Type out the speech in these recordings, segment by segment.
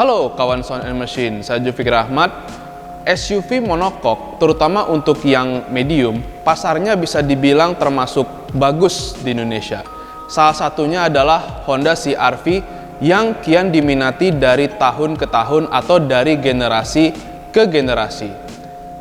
Halo kawan Sound and Machine, saya Zulfikar Ahmad. SUV monokok, terutama untuk yang medium, pasarnya bisa dibilang termasuk bagus di Indonesia. Salah satunya adalah Honda CR-V yang kian diminati dari tahun ke tahun atau dari generasi ke generasi.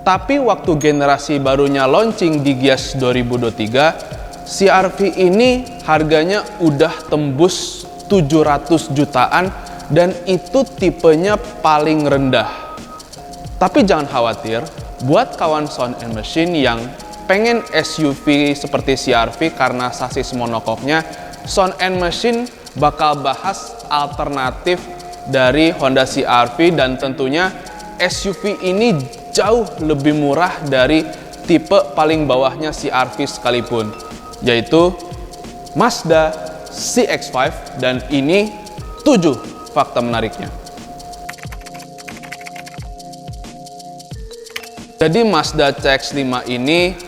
Tapi waktu generasi barunya launching di Gias 2023, CR-V ini harganya udah tembus 700 jutaan dan itu tipenya paling rendah. Tapi jangan khawatir, buat kawan Sound and Machine yang pengen SUV seperti CR-V karena sasis monokoknya, Sound and Machine bakal bahas alternatif dari Honda CR-V dan tentunya SUV ini jauh lebih murah dari tipe paling bawahnya CR-V sekalipun, yaitu Mazda CX-5, dan ini 7 fakta menariknya. Jadi Mazda CX-5 ini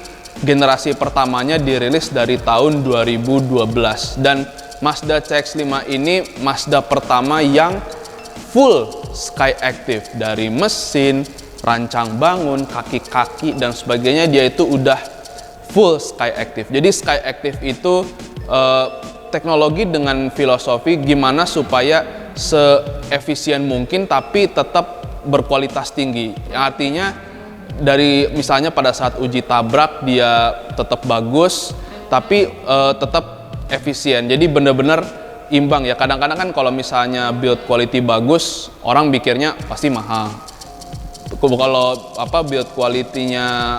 generasi pertamanya dirilis dari tahun 2012 dan Mazda CX-5 ini Mazda pertama yang full Skyactiv, dari mesin, rancang bangun, kaki-kaki dan sebagainya, dia itu udah full Skyactiv. Jadi Skyactiv itu teknologi dengan filosofi gimana supaya seefisien mungkin tapi tetap berkualitas tinggi. Artinya dari misalnya pada saat uji tabrak dia tetap bagus tapi tetap efisien. Jadi benar-benar imbang ya. Kadang-kadang kan kalau misalnya build quality bagus, orang pikirnya pasti mahal. Kalau build quality-nya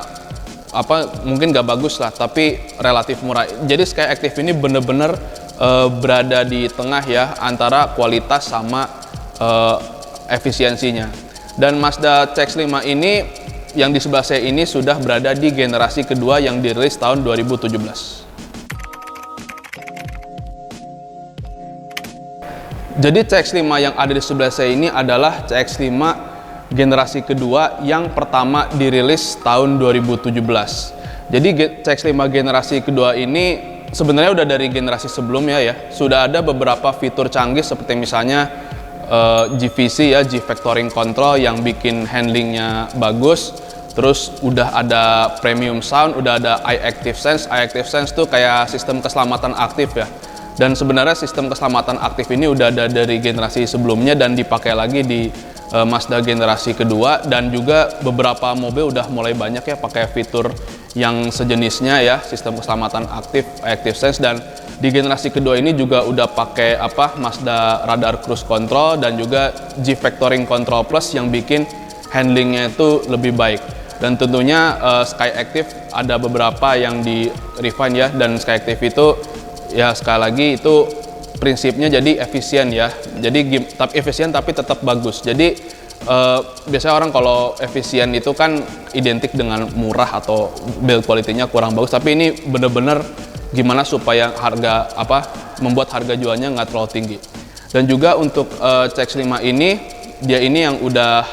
mungkin gak bagus lah, tapi relatif murah. Jadi Skyactiv ini benar-benar berada di tengah ya antara kualitas sama efisiensinya. Dan Mazda CX-5 ini yang di sebelah saya ini sudah berada di generasi kedua yang dirilis tahun 2017. Jadi CX-5 yang ada di sebelah saya ini adalah CX-5 generasi kedua yang pertama dirilis tahun 2017. Jadi CX-5 generasi kedua ini sebenarnya udah dari generasi sebelumnya ya. Sudah ada beberapa fitur canggih seperti misalnya GVC ya, G-Vectoring Control yang bikin handlingnya bagus. Terus udah ada premium sound, udah ada iActive Sense. iActive Sense tuh kayak sistem keselamatan aktif ya. Dan sebenarnya sistem keselamatan aktif ini udah ada dari generasi sebelumnya dan dipakai lagi di Mazda generasi kedua, dan juga beberapa mobil udah mulai banyak ya pakai fitur yang sejenisnya ya, sistem keselamatan aktif, iActive Sense. Dan di generasi kedua ini juga udah pakai Mazda Radar Cruise Control dan juga G-Vectoring Control Plus yang bikin handlingnya itu lebih baik. Dan tentunya Skyactiv ada beberapa yang di refine ya, dan Skyactiv itu ya sekali lagi itu prinsipnya jadi efisien ya, jadi efisien tapi tetap bagus. Jadi biasanya orang kalau efisien itu kan identik dengan murah atau build quality-nya kurang bagus, tapi ini bener-bener gimana supaya harga membuat harga jualnya nggak terlalu tinggi. Dan juga untuk CX-5 ini dia ini yang udah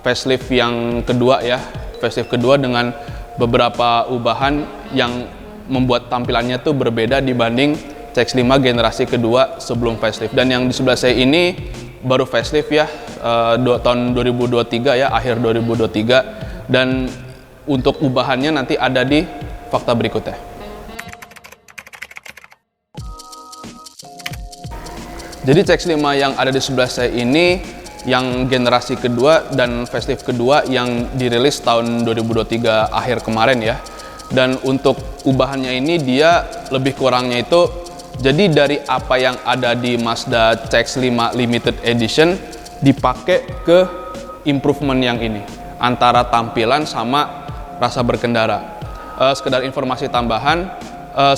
facelift yang kedua ya, facelift kedua dengan beberapa ubahan yang membuat tampilannya tuh berbeda dibanding CX-5 generasi kedua sebelum facelift. Dan yang di sebelah saya ini baru facelift ya, tahun 2023 ya, akhir 2023. Dan untuk ubahannya nanti ada di fakta berikutnya. Jadi CX-5 yang ada di sebelah saya ini yang generasi kedua dan facelift kedua yang dirilis tahun 2023 akhir kemarin ya. Dan untuk ubahannya ini dia lebih kurangnya itu, jadi dari apa yang ada di Mazda CX-5 Limited Edition dipakai ke improvement yang ini, antara tampilan sama rasa berkendara. Sekedar informasi tambahan,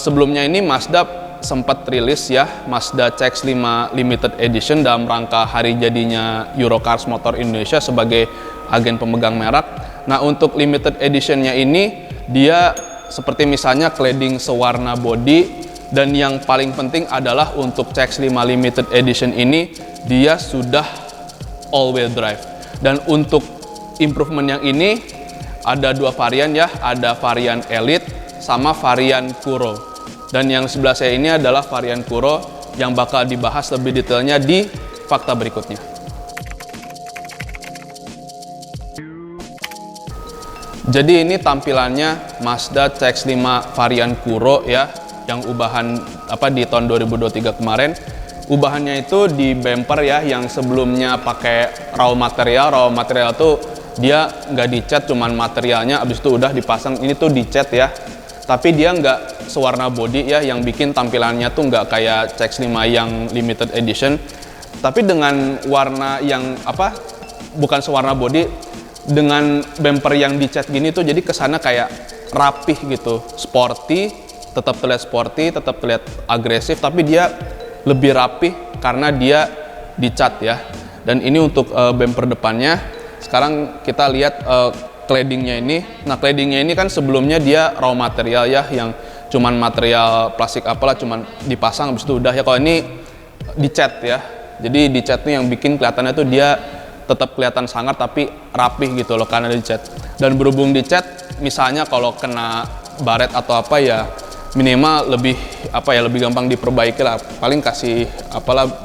sebelumnya ini Mazda sempat rilis ya Mazda CX-5 Limited Edition dalam rangka hari jadinya Eurocars Motor Indonesia sebagai agen pemegang merek. Nah, untuk Limited Editionnya ini dia seperti misalnya cladding sewarna body. Dan yang paling penting adalah untuk CX-5 Limited Edition ini dia sudah all-wheel drive. Dan untuk improvement yang ini ada dua varian ya, ada varian Elite sama varian Kuro. Dan yang sebelah saya ini adalah varian Kuro yang bakal dibahas lebih detailnya di fakta berikutnya. Jadi ini tampilannya Mazda CX-5 varian Kuro ya, yang ubahan di tahun 2023 kemarin. Ubahannya itu di bumper ya, yang sebelumnya pakai raw material. Raw material tuh dia nggak dicat, cuman materialnya abis itu udah dipasang. Ini tuh dicat ya, tapi dia nggak sewarna body ya, yang bikin tampilannya tuh nggak kayak CX-5 yang limited edition. Tapi dengan warna yang bukan sewarna body, dengan bumper yang dicat gini tuh jadi kesana kayak rapih gitu, sporty, tetap terlihat sporty, tetap terlihat agresif, tapi dia lebih rapih karena dia dicat ya. Dan ini untuk bumper depannya. Sekarang kita lihat claddingnya ini. Nah, claddingnya ini kan sebelumnya dia raw material ya, yang cuman material plastik cuman dipasang habis itu udah ya. Kalau ini dicat ya, jadi dicat nih yang bikin kelihatannya tuh dia tetap kelihatan sangar tapi rapih gitu loh karena dicat. Dan berhubung dicat, misalnya kalau kena baret atau ya minimal lebih lebih gampang diperbaiki lah, paling kasih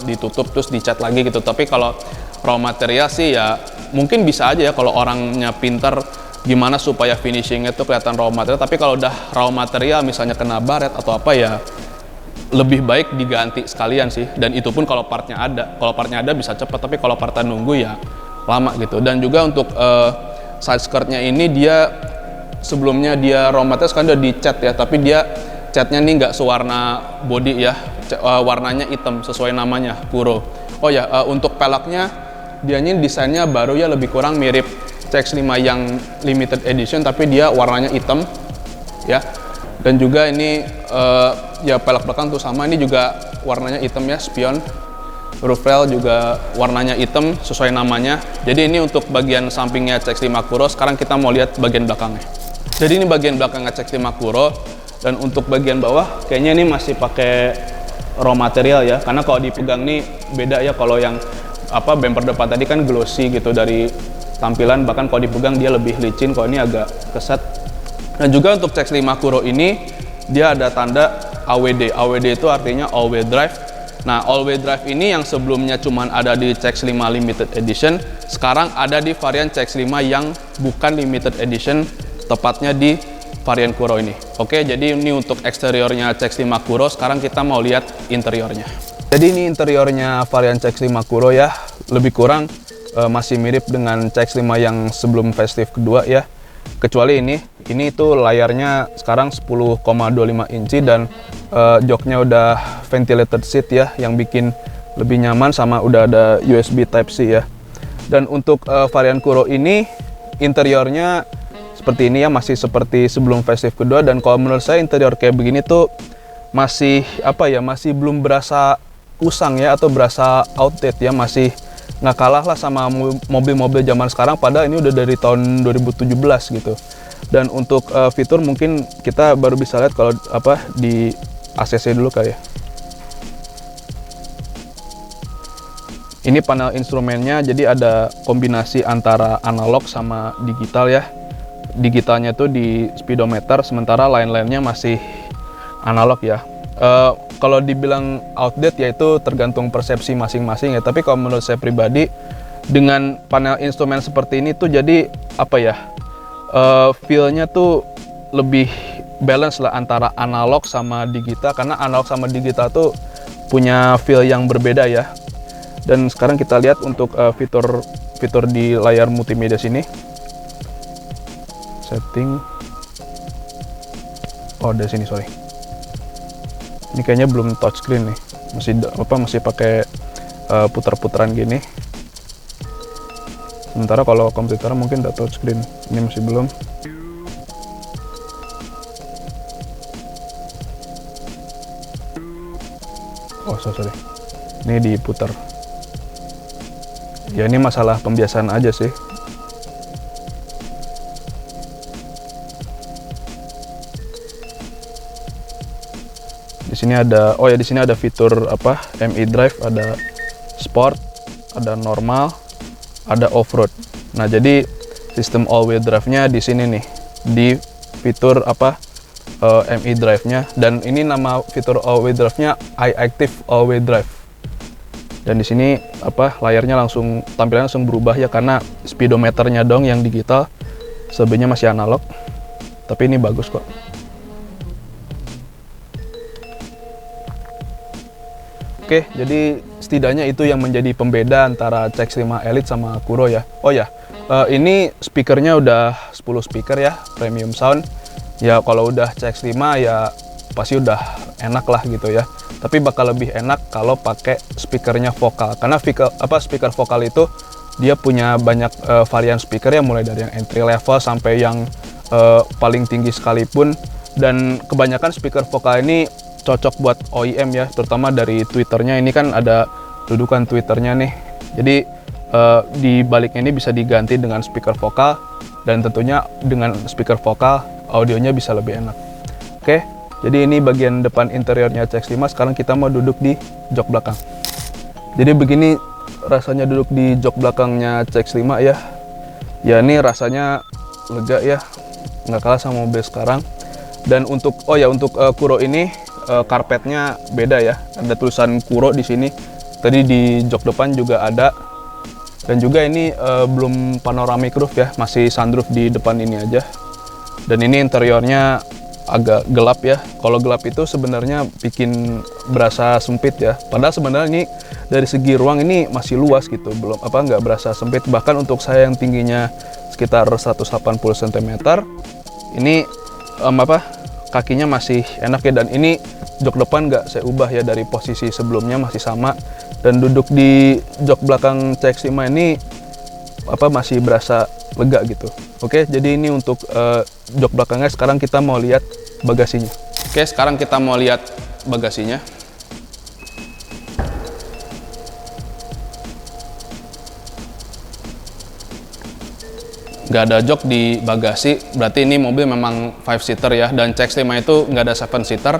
ditutup terus dicat lagi gitu. Tapi kalau raw material sih ya mungkin bisa aja ya kalau orangnya pintar gimana supaya finishingnya tuh kelihatan raw material. Tapi kalau udah raw material misalnya kena baret atau ya lebih baik diganti sekalian sih. Dan itu pun kalau partnya ada. Kalau partnya ada bisa cepat, tapi kalau partnya nunggu ya lama gitu. Dan juga untuk side skirtnya ini, dia sebelumnya dia raw material, sekarang udah dicat ya, tapi dia catnya nih nggak sewarna body ya, warnanya hitam sesuai namanya Kuro. Oh ya, untuk peleknya dia ini desainnya baru ya, lebih kurang mirip CX-5 yang limited edition, tapi dia warnanya hitam ya. Dan juga ini ya pelek belakang tuh sama, ini juga warnanya hitam ya, spion. Roof rail juga warnanya hitam sesuai namanya. Jadi ini untuk bagian sampingnya CX-5 Kuro. Sekarang kita mau lihat bagian belakangnya. Jadi ini bagian belakangnya CX-5 Kuro. Dan untuk bagian bawah kayaknya ini masih pakai raw material ya, karena kalau dipegang nih beda ya. Kalau yang bumper depan tadi kan glossy gitu dari tampilan, bahkan kalau dipegang dia lebih licin. Kalau ini agak keset. Dan juga untuk CX-5 Kuro ini dia ada tanda AWD. AWD itu artinya all wheel drive. Nah, all wheel drive ini yang sebelumnya cuman ada di CX-5 limited edition, sekarang ada di varian CX-5 yang bukan limited edition, tepatnya di varian Kuro ini. Oke, jadi ini untuk eksteriornya CX-5 Kuro. Sekarang kita mau lihat interiornya. Jadi ini interiornya varian CX-5 Kuro ya, lebih kurang masih mirip dengan CX-5 yang sebelum facelift kedua ya. Kecuali ini tuh layarnya sekarang 10,25 inci dan joknya udah ventilated seat ya, yang bikin lebih nyaman, sama udah ada USB Type-C ya. Dan untuk varian Kuro ini interiornya seperti ini ya, masih seperti sebelum facelift kedua. Dan kalau menurut saya interior kayak begini tuh masih masih belum berasa usang ya, atau berasa outdated ya, masih nggak kalah lah sama mobil-mobil zaman sekarang, padahal ini udah dari tahun 2017 gitu. Dan untuk fitur mungkin kita baru bisa lihat kalau di ACC dulu kali ya. Ini panel instrumennya, jadi ada kombinasi antara analog sama digital ya. Digitalnya tuh di speedometer, sementara lain-lainnya masih analog ya. Kalau dibilang outdated ya itu tergantung persepsi masing-masing ya, tapi kalau menurut saya pribadi dengan panel instrumen seperti ini tuh jadi feel-nya tuh lebih balance lah antara analog sama digital, karena analog sama digital tuh punya feel yang berbeda ya. Dan sekarang kita lihat untuk fitur di layar multimedia sini. Setting. Oh, dari sini, sorry. Ini kayaknya belum touchscreen nih, masih pakai putar-putaran gini. Sementara kalau komputer mungkin udah touchscreen, ini masih belum. Oh sorry, ini diputar. Ya ini masalah pembiasaan aja sih. Di sini ada, di sini ada fitur MI Drive, ada Sport, ada Normal, ada Off-road. Nah, jadi sistem all-wheel drive-nya di sini nih, di fitur MI Drive-nya. Dan ini nama fitur all-wheel drive-nya iActive All-wheel Drive. Dan di sini layarnya tampilannya langsung berubah ya, karena speedometernya dong yang digital. Sebelumnya masih analog, tapi ini bagus kok. Oke, jadi setidaknya itu yang menjadi pembeda antara CX-5 Elite sama Kuro ya. Oh ya, ini speakernya udah 10 speaker ya, premium sound. Ya kalau udah CX-5 ya pasti udah enak lah gitu ya. Tapi bakal lebih enak kalau pakai speakernya vokal, karena speaker vokal itu dia punya banyak varian speaker ya, mulai dari yang entry level sampai yang paling tinggi sekalipun. Dan kebanyakan speaker vokal ini cocok buat OEM ya, terutama dari Twitternya. Ini kan ada dudukan Twitternya nih, jadi di baliknya ini bisa diganti dengan speaker vokal, dan tentunya dengan speaker vokal audionya bisa lebih enak. Oke, jadi ini bagian depan interiornya CX-5. Sekarang kita mau duduk di jok belakang. Jadi begini rasanya duduk di jok belakangnya CX-5 ya. Ya ini rasanya lega ya, nggak kalah sama mobil sekarang. Dan untuk Kuro ini karpetnya beda ya, ada tulisan Kuro di sini. Tadi di jok depan juga ada. Dan juga ini belum panoramic roof ya, masih sunroof di depan ini aja. Dan ini interiornya agak gelap ya. Kalau gelap itu sebenarnya bikin berasa sempit ya. Padahal sebenarnya ini dari segi ruang ini masih luas gitu, nggak berasa sempit. Bahkan untuk saya yang tingginya sekitar 180 cm, ini kakinya masih enak ya. Dan ini jok depan nggak saya ubah ya, dari posisi sebelumnya masih sama. Dan duduk di jok belakang CX-5 ini masih berasa lega gitu. Oke, jadi ini untuk jok belakangnya. Sekarang kita mau lihat bagasinya. Oke, sekarang kita mau lihat bagasinya. Nggak ada jok di bagasi, berarti ini mobil memang 5-seater ya. Dan CX-5 itu nggak ada 7-seater,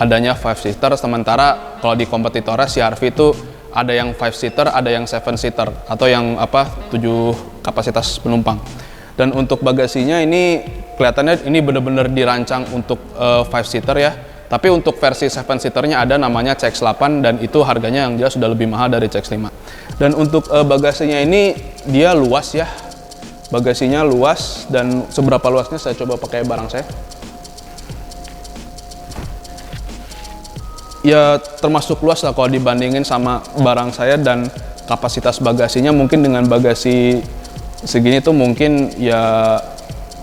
adanya 5-seater. Sementara kalau di kompetitornya CR-V itu ada yang 5-seater, ada yang 7-seater, atau yang 7 kapasitas penumpang. Dan untuk bagasinya ini kelihatannya ini benar-benar dirancang untuk 5-seater ya. Tapi untuk versi 7-seaternya ada namanya CX-8, dan itu harganya yang jelas sudah lebih mahal dari CX-5. Dan untuk bagasinya ini dia luas ya. Bagasinya luas, dan seberapa luasnya saya coba pakai barang saya. Ya termasuk luas lah kalau dibandingin sama barang saya. Dan kapasitas bagasinya mungkin dengan bagasi segini tuh mungkin ya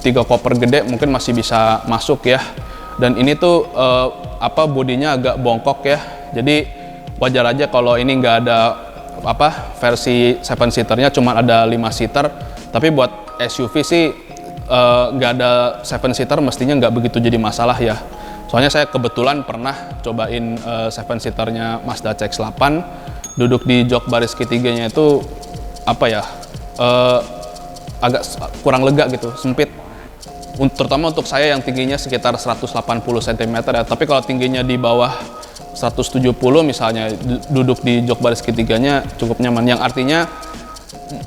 3 koper gede mungkin masih bisa masuk ya. Dan ini tuh bodinya agak bongkok ya, jadi wajar aja kalau ini nggak ada versi 7-seaternya, cuma ada 5-seater. Tapi buat SUV sih nggak ada 7-seater mestinya nggak begitu jadi masalah ya. Soalnya saya kebetulan pernah cobain 7-seaternya Mazda CX-8, duduk di jok baris ketiganya itu agak kurang lega gitu, sempit. Terutama untuk saya yang tingginya sekitar 180 cm ya. Tapi kalau tingginya di bawah 170 misalnya, duduk di jok baris ketiganya cukup nyaman. Yang artinya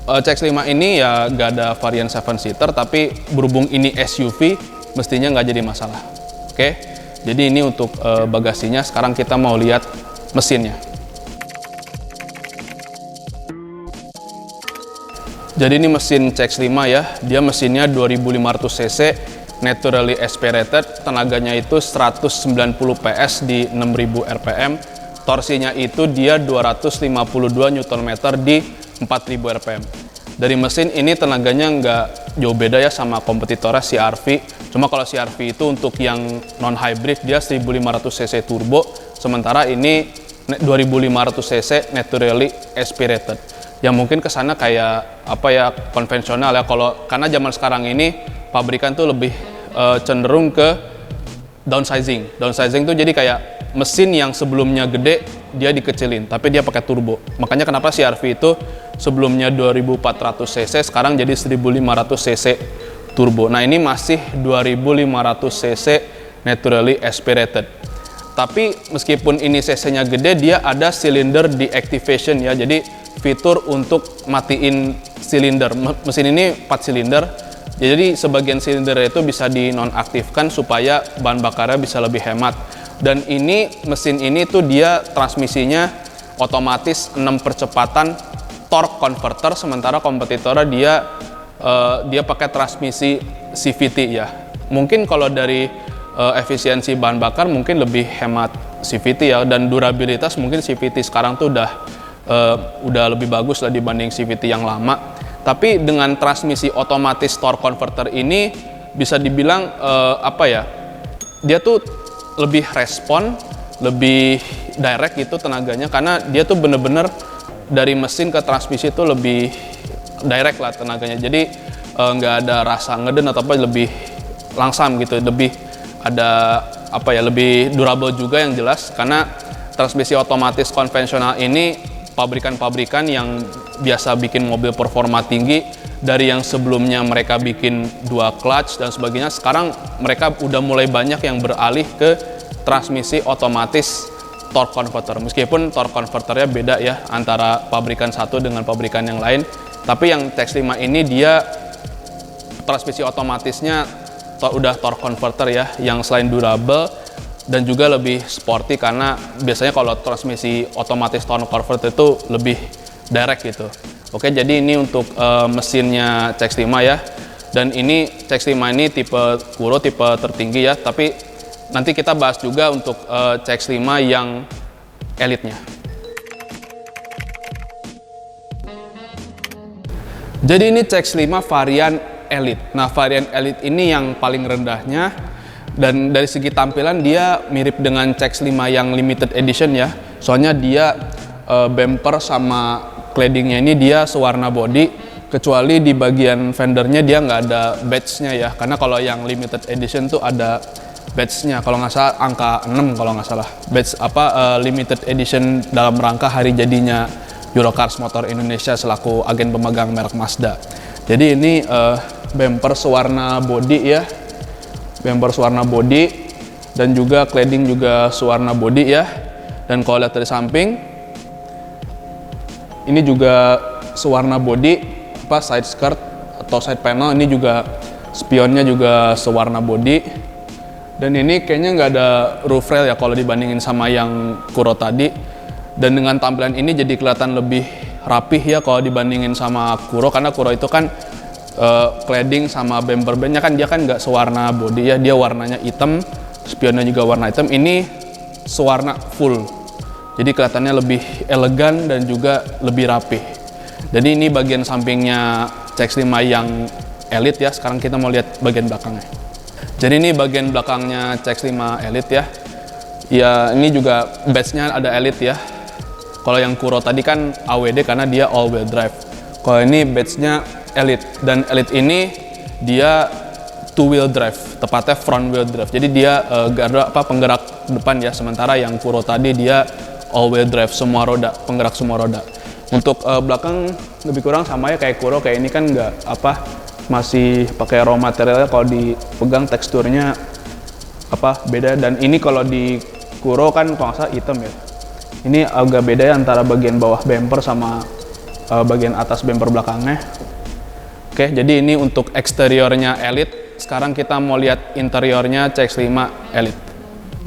CX-5 ini ya nggak ada varian 7-seater, tapi berhubung ini SUV mestinya nggak jadi masalah. Oke, jadi ini untuk bagasinya. Sekarang kita mau lihat mesinnya. Jadi ini mesin CX-5 ya, dia mesinnya 2500 cc, naturally aspirated, tenaganya itu 190 PS di 6000 rpm, torsinya itu dia 252 Nm di 4000 rpm. Dari mesin ini tenaganya nggak jauh beda ya sama kompetitornya CR-V, cuma kalau CR-V itu untuk yang non-hybrid dia 1500 cc turbo, sementara ini 2500 cc naturally aspirated. Yang mungkin kesana kayak konvensional ya, karena zaman sekarang ini pabrikan tuh lebih cenderung ke downsizing. Downsizing tuh jadi kayak mesin yang sebelumnya gede dia dikecilin, tapi dia pakai turbo. Makanya kenapa CR-V itu sebelumnya 2400 cc sekarang jadi 1500 cc turbo. Nah ini masih 2500 cc naturally aspirated. Tapi meskipun ini cc-nya gede, dia ada cylinder deactivation ya. Jadi fitur untuk matiin silinder. Mesin ini 4 silinder. Jadi sebagian silinder itu bisa dinonaktifkan supaya bahan bakarnya bisa lebih hemat. Dan ini mesin ini tuh dia transmisinya otomatis 6 percepatan torque converter, sementara kompetitornya dia dia pakai transmisi CVT ya. Mungkin kalau dari efisiensi bahan bakar mungkin lebih hemat CVT ya, dan durabilitas mungkin CVT sekarang tuh udah lebih bagus lah dibanding CVT yang lama. Tapi dengan transmisi otomatis torque converter ini bisa dibilang dia tuh lebih respon, lebih direct gitu tenaganya, karena dia tuh bener-bener dari mesin ke transmisi itu lebih direct lah tenaganya. Jadi nggak ada rasa ngeden atau apa, lebih langsam gitu, lebih ada lebih durable juga yang jelas, karena transmisi otomatis konvensional ini pabrikan-pabrikan yang biasa bikin mobil performa tinggi, dari yang sebelumnya mereka bikin 2 clutch dan sebagainya, sekarang mereka udah mulai banyak yang beralih ke transmisi otomatis torque converter. Meskipun torque converternya beda ya antara pabrikan satu dengan pabrikan yang lain, tapi yang TX5 ini dia transmisi otomatisnya udah torque converter ya, yang selain durable dan juga lebih sporty, karena biasanya kalau transmisi otomatis torque converter itu lebih direct gitu. Oke, jadi ini untuk mesinnya CX-5 ya, dan ini CX-5 ini tipe Kuro, tipe tertinggi ya, tapi nanti kita bahas juga untuk CX-5 yang elitnya. Jadi ini CX-5 varian Elite. Nah, varian Elite ini yang paling rendahnya, dan dari segi tampilan dia mirip dengan CX-5 yang limited edition ya. Soalnya dia bumper sama claddingnya ini dia sewarna body, kecuali di bagian fendernya dia nggak ada badge-nya ya. Karena kalau yang limited edition tuh ada badge-nya, kalau nggak salah angka 6 kalau nggak salah. Badge limited edition dalam rangka hari jadinya Eurocars Motor Indonesia selaku agen pemegang merek Mazda. Jadi ini bumper sewarna body ya, bumper sewarna body, dan juga cladding juga sewarna body ya. Dan kalau lihat dari samping, ini juga sewarna body, side skirt atau side panel ini juga spionnya juga sewarna body. Dan ini kayaknya nggak ada roof rail ya kalau dibandingin sama yang Kuro tadi. Dan dengan tampilan ini jadi kelihatan lebih rapih ya kalau dibandingin sama Kuro, karena Kuro itu kan cladding sama bumper bandnya kan dia kan nggak sewarna body ya, dia warnanya hitam, spionnya juga warna hitam. Ini sewarna full, jadi kelihatannya lebih elegan dan juga lebih rapih. Jadi ini bagian sampingnya CX-5 yang Elite ya. Sekarang kita mau lihat bagian belakangnya. Jadi ini bagian belakangnya CX-5 Elite ya. Ya ini juga badge-nya ada Elite ya. Kalau yang Kuro tadi kan AWD karena dia all wheel drive. Kalau ini badge-nya Elite, dan Elite ini dia two wheel drive, tepatnya front wheel drive. Jadi dia penggerak depan ya, sementara yang Kuro tadi dia all wheel drive, semua roda, penggerak semua roda. Untuk belakang lebih kurang sama ya kayak Kuro, kayak ini kan nggak masih pakai raw materialnya, kalau dipegang teksturnya beda. Dan ini kalau di Kuro kan kalau nggak salah hitam ya. Ini agak beda ya antara bagian bawah bumper sama bagian atas bumper belakangnya. Oke, jadi ini untuk eksteriornya Elite. Sekarang kita mau lihat interiornya CX-5 Elite.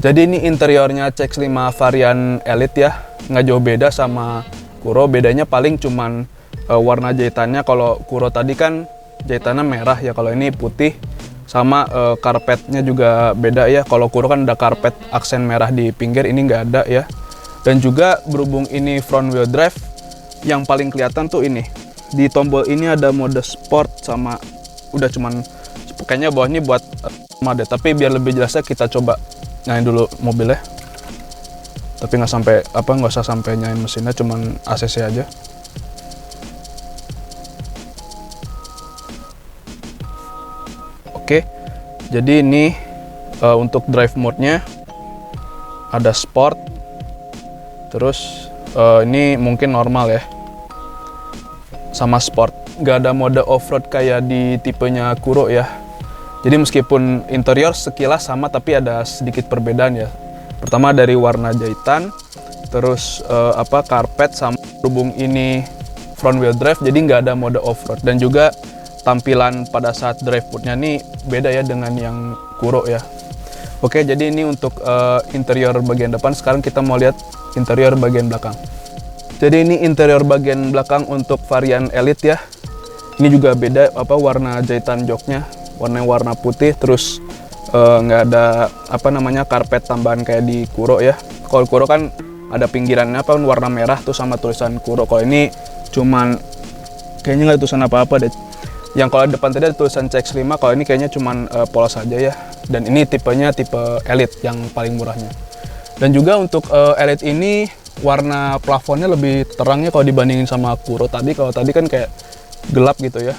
Jadi ini interiornya CX-5 varian Elite ya, nggak jauh beda sama Kuro. Bedanya paling cuman warna jahitannya. Kalau Kuro tadi kan jahitannya merah ya, kalau ini putih. Sama karpetnya juga beda ya. Kalau Kuro kan ada karpet aksen merah di pinggir, ini nggak ada ya. Dan juga berhubung ini front wheel drive, yang paling kelihatan tuh ini. Di tombol ini ada mode sport sama udah cuman kayaknya bawah ini buat mode. Tapi biar lebih jelasnya kita coba nyalain dulu mobilnya. Tapi nggak usah sampai nyalain mesinnya, cuman ACC aja. Oke, jadi ini untuk drive mode-nya ada sport, terus ini mungkin normal ya, sama sport. Nggak ada mode off-road kayak di tipenya Kuro ya. Jadi meskipun interior sekilas sama, tapi ada sedikit perbedaan ya. Pertama dari warna jahitan, terus karpet, sama berhubung ini front wheel drive, jadi nggak ada mode off-road. Dan juga tampilan pada saat drive mode-nya ini beda ya dengan yang Kuro ya. Oke, jadi ini untuk interior bagian depan. Sekarang kita mau lihat interior bagian belakang. Jadi ini interior bagian belakang untuk varian Elite ya. Ini juga beda warna jahitan joknya, warna putih, terus nggak ada karpet tambahan kayak di Kuro ya. Kalau Kuro kan ada pinggirannya warna merah tuh sama tulisan Kuro. Kalau ini cuman kayaknya nggak ada tulisan apa-apa deh. Yang kalau depan tadi ada tulisan CX-5, kalau ini kayaknya cuman polos aja ya. Dan ini tipenya tipe Elite yang paling murahnya. Dan juga untuk Elite ini warna plafonnya lebih terangnya kalau dibandingin sama Kuro tadi. Kalau tadi kan kayak gelap gitu ya.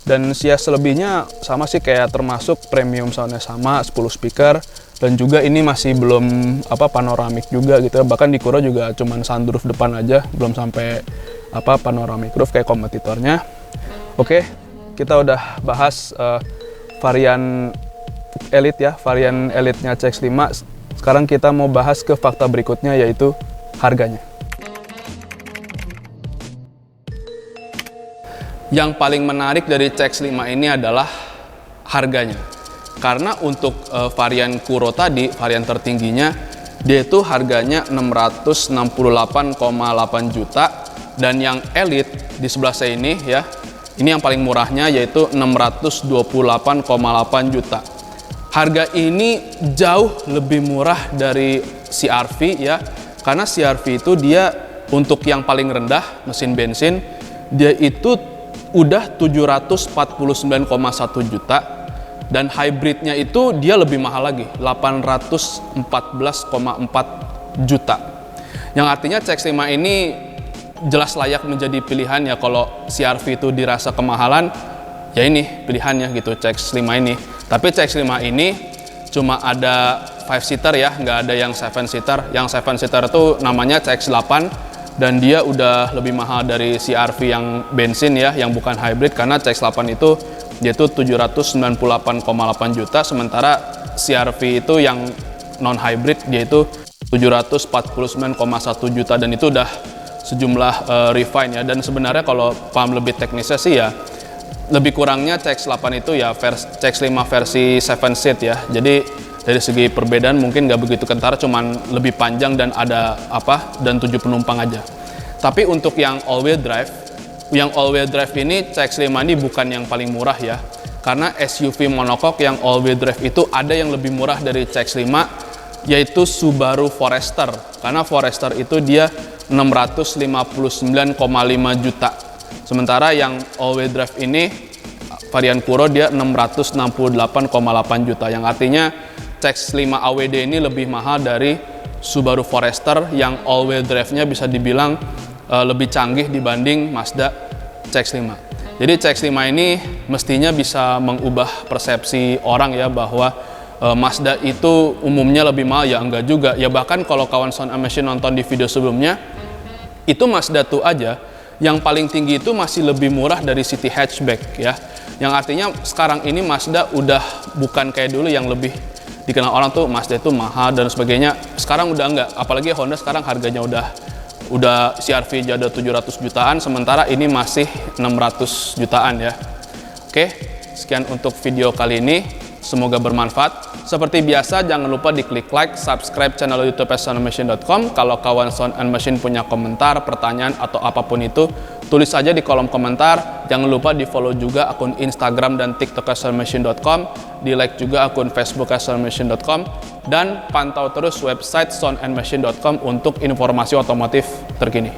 Dan sias selebihnya sama sih, kayak termasuk premium soundnya sama, 10 speaker. Dan juga ini masih belum panoramik juga gitu ya. Bahkan di Kuro juga cuman sunroof depan aja, belum sampai panoramic roof kayak kompetitornya. Oke, kita udah bahas varian Elite ya, varian Elite-nya CX-5. Sekarang kita mau bahas ke fakta berikutnya, yaitu harganya. Yang paling menarik dari CX-5 ini adalah harganya. Karena untuk varian Kuro tadi, varian tertingginya, dia itu harganya 668,8 juta. Dan yang Elite di sebelah saya ini ya, ini yang paling murahnya yaitu 628,8 juta. Harga ini jauh lebih murah dari CR-V ya. Karena CR-V itu dia untuk yang paling rendah, mesin bensin, dia itu udah 749,1 juta, dan hybridnya itu dia lebih mahal lagi, 814,4 juta. Yang artinya CX-5 ini jelas layak menjadi pilihan ya. Kalau CR-V itu dirasa kemahalan, ya ini pilihannya gitu, CX-5 ini. Tapi CX-5 ini cuma ada 5-seater ya, nggak ada yang 7-seater. Yang 7-seater itu namanya CX-8, dan dia udah lebih mahal dari CR-V yang bensin ya, yang bukan hybrid, karena CX-8 itu dia tuh 798,8 juta, sementara CR-V itu yang non hybrid dia itu 749,1 juta, dan itu udah sejumlah refine ya. Dan sebenarnya kalau paham lebih teknisnya sih ya, lebih kurangnya CX-8 itu ya CX-5 versi 7 seat ya. Jadi dari segi perbedaan mungkin nggak begitu kentara, cuman lebih panjang dan ada dan 7 penumpang aja. Tapi untuk yang all-wheel drive ini CX-5 ini bukan yang paling murah ya. Karena SUV monocoque yang all-wheel drive itu ada yang lebih murah dari CX-5, yaitu Subaru Forester. Karena Forester itu dia 659,5 juta. Sementara yang all-wheel drive ini varian Kuro dia 668,8 juta. Yang artinya CX-5 AWD ini lebih mahal dari Subaru Forester yang all-wheel drive-nya bisa dibilang lebih canggih dibanding Mazda CX-5. Jadi CX-5 ini mestinya bisa mengubah persepsi orang ya, bahwa Mazda itu umumnya lebih mahal. Ya enggak juga. Ya bahkan kalau kawan Sound and Machine nonton di video sebelumnya, itu Mazda 2 aja yang paling tinggi itu masih lebih murah dari City Hatchback ya. Yang artinya sekarang ini Mazda udah bukan kayak dulu yang lebih dikenal orang tuh Mazda itu mahal dan sebagainya. Sekarang udah enggak, apalagi Honda sekarang harganya udah CR-V aja ada 700 jutaan, sementara ini masih 600 jutaan ya. Oke, sekian untuk video kali ini, semoga bermanfaat. Seperti biasa, jangan lupa diklik like, subscribe channel YouTube soundandmachine.com. Kalau kawan Sound and Machine punya komentar, pertanyaan, atau apapun itu, tulis aja di kolom komentar. Jangan lupa di follow juga akun Instagram dan TikTok soundandmachine.com, di like juga akun Facebook soundandmachine.com, dan pantau terus website soundandmachine.com untuk informasi otomotif terkini.